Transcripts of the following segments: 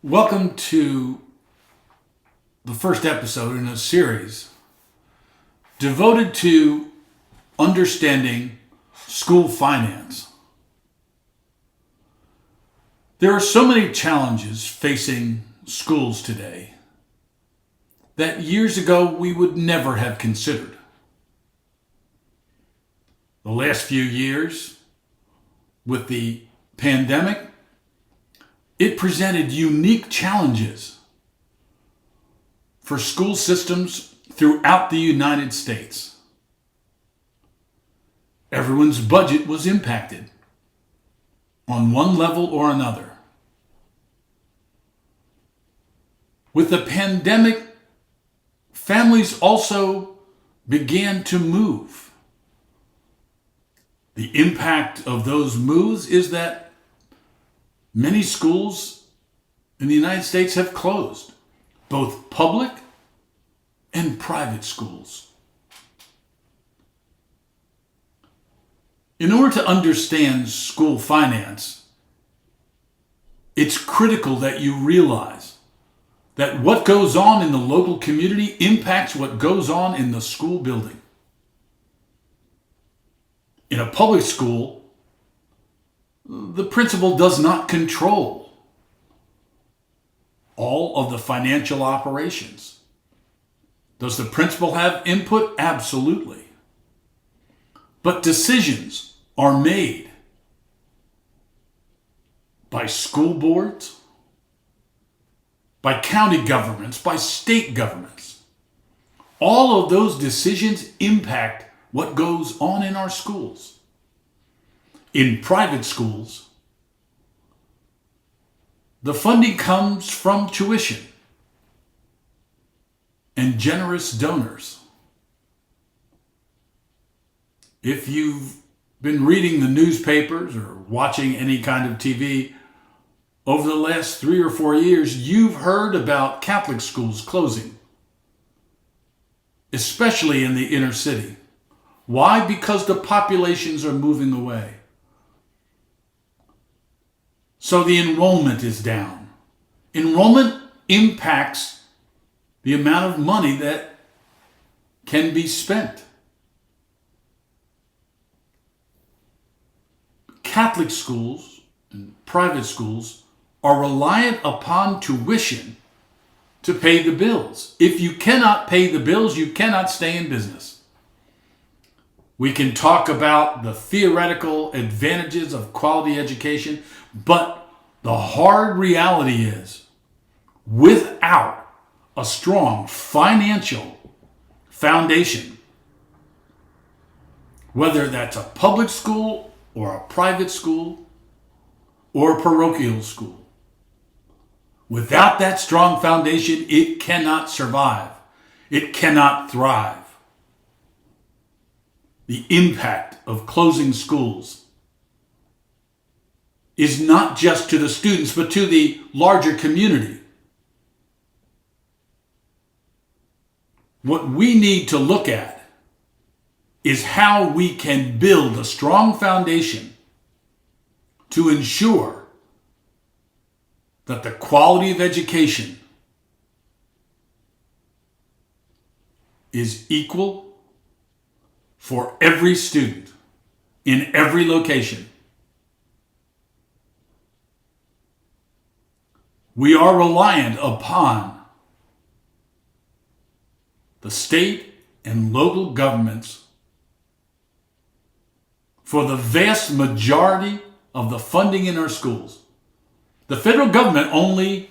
Welcome to the first episode in a series devoted to understanding school finance. There are so many challenges facing schools today that years ago we would never have considered. The last few years, with the pandemic, it presented unique challenges for school systems throughout the United States. Everyone's budget was impacted on one level or another. With the pandemic, families also began to move. The impact of those moves is that many schools in the United States have closed, both public and private schools. In order to understand school finance, it's critical that you realize that what goes on in the local community impacts what goes on in the school building. In a public school, the principal does not control all of the financial operations. Does the principal have input? Absolutely. But decisions are made by school boards, by county governments, by state governments. All of those decisions impact what goes on in our schools. In private schools, the funding comes from tuition and generous donors. If you've been reading the newspapers or watching any kind of TV over the last 3 or 4 years, you've heard about Catholic schools closing, especially in the inner city. Why? Because the populations are moving away. So the enrollment is down. Enrollment impacts the amount of money that can be spent. Catholic schools and private schools are reliant upon tuition to pay the bills. If you cannot pay the bills, you cannot stay in business. We can talk about the theoretical advantages of quality education, but the hard reality is, without a strong financial foundation, whether that's a public school or a private school or a parochial school, without that strong foundation, it cannot survive. It cannot thrive. The impact of closing schools is not just to the students, but to the larger community. What we need to look at is how we can build a strong foundation to ensure that the quality of education is equal for every student in every location. We are reliant upon the state and local governments for the vast majority of the funding in our schools. The federal government only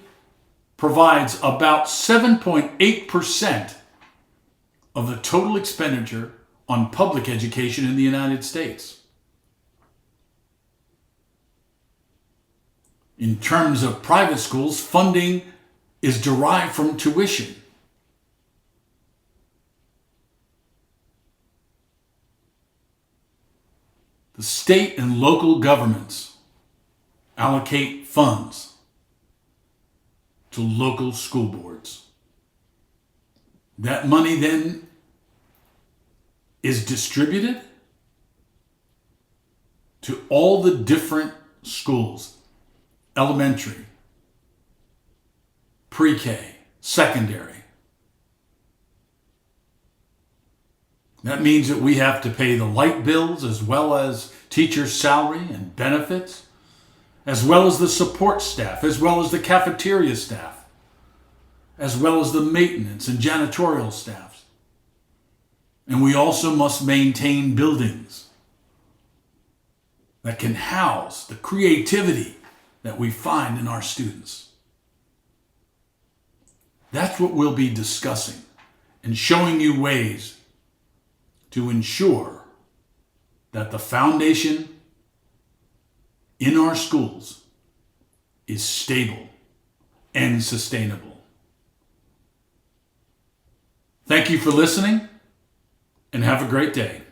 provides about 7.8% of the total expenditure on public education in the United States. In terms of private schools, funding is derived from tuition. The state and local governments allocate funds to local school boards. That money then is distributed to all the different schools, elementary, pre-K, secondary. That means that we have to pay the light bills as well as teachers' salary and benefits, as well as the support staff, as well as the cafeteria staff, as well as the maintenance and janitorial staffs. And we also must maintain buildings that can house the creativity that we find in our students. That's what we'll be discussing and showing you ways to ensure that the foundation in our schools is stable and sustainable. Thank you for listening, and have a great day.